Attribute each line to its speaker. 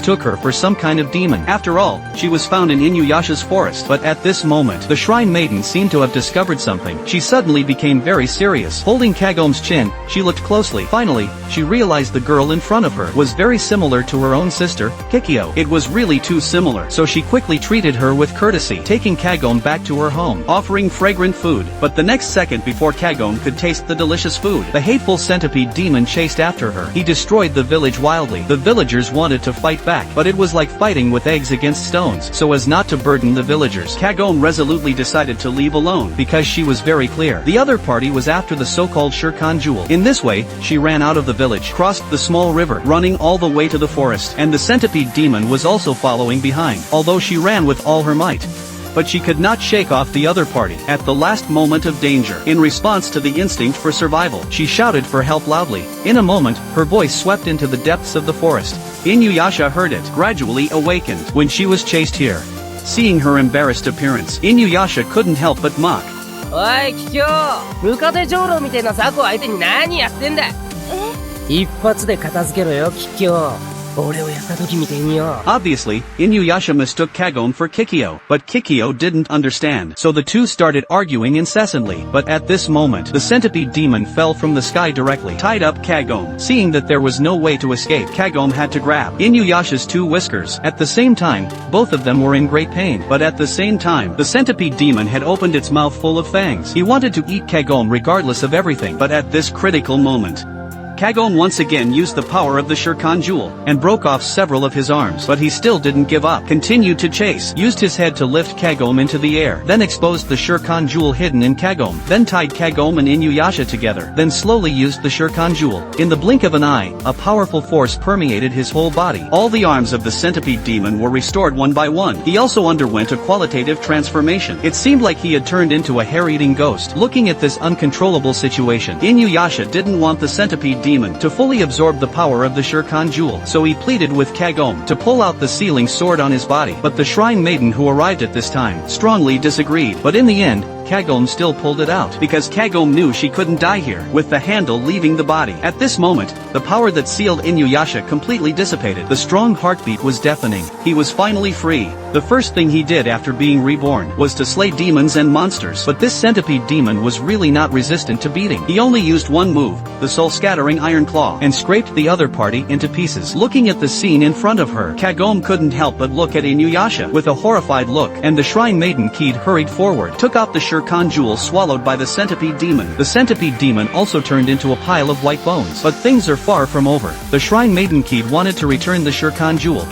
Speaker 1: took her for some kind of demon. After all, she was found in Inuyasha's forest. But at this moment, the Shrine Maiden seemed to have discovered something. She suddenly became very serious. Holding Kagome's chin, she looked closely. Finally, she realized the girl in front of her was very similar to her own sister, Kikyo. It was really too similar, so she quickly treated her with courtesy, taking Kagome back to her home, offering fragrant food. But the next second before Kagome could taste the delicious food, the hateful centipede demon chased after her. He destroyed the village wildly. The villagers wanted to fight back, but it was like fighting with eggs against stones. So as not to burden the villagers, Kagome resolutely decided to leave alone, because she was very clear the other party was after the so-called Shirkan jewel. In this way, she ran out of the village, crossed the small river, running all the way to the forest, and the centipede demon was also following behind, although she ran with all her might. But she could not shake off the other party. At the last moment of danger, in response to the instinct for survival, she shouted for help loudly. In a moment, her voice swept into the depths of the forest. Inuyasha heard it, gradually awakened, when she was chased here. Seeing her embarrassed appearance, Inuyasha couldn't help but mock.
Speaker 2: おい、キキョウ、ムカデ長老みたいな雑魚相手に何やってんだ。一発で片付けろよ、キキョウ。俺をやった時みてえによ。
Speaker 1: Obviously, Inuyasha mistook Kagome for Kikyo, but Kikyo didn't understand, so the two started arguing incessantly. But at this moment, the centipede demon fell from the sky directly, tied up Kagome. Seeing that there was no way to escape, Kagome had to grab Inuyasha's two whiskers. At the same time, both of them were in great pain. But at the same time, the centipede demon had opened its mouth full of fangs. He wanted to eat Kagome regardless of everything. But at this critical moment, Kagome once again used the power of the Shirkan jewel, and broke off several of his arms. But he still didn't give up, continued to chase, used his head to lift Kagome into the air, then exposed the Shirkan jewel hidden in Kagome, then tied Kagome and Inuyasha together, then slowly used the Shirkan jewel. In the blink of an eye, a powerful force permeated his whole body. All the arms of the centipede demon were restored one by one. He also underwent a qualitative transformation. It seemed like he had turned into a hair-eating ghost. Looking at this uncontrollable situation, Inuyasha didn't want the centipede demon to fully absorb the power of the Shirkan jewel, so he pleaded with Kagome to pull out the sealing sword on his body. But the Shrine Maiden who arrived at this time strongly disagreed. But in the end, Kagome still pulled it out, because Kagome knew she couldn't die here, with the handle leaving the body. At this moment, the power that sealed Inuyasha completely dissipated. The strong heartbeat was deafening. He was finally free. The first thing he did after being reborn was to slay demons and monsters. But this centipede demon was really not resistant to beating. He only used one move, the soul-scattering Iron Claw, and scraped the other party into pieces. Looking at the scene in front of her, Kagome couldn't help but look at Inuyasha with a horrified look, and the Shrine Maiden Kid hurried forward, took out the Shirkan jewel swallowed by the centipede demon. The centipede demon also turned into a pile of white bones. But things are far from over. The Shrine Maiden Kid wanted to return the Shirkan jewel.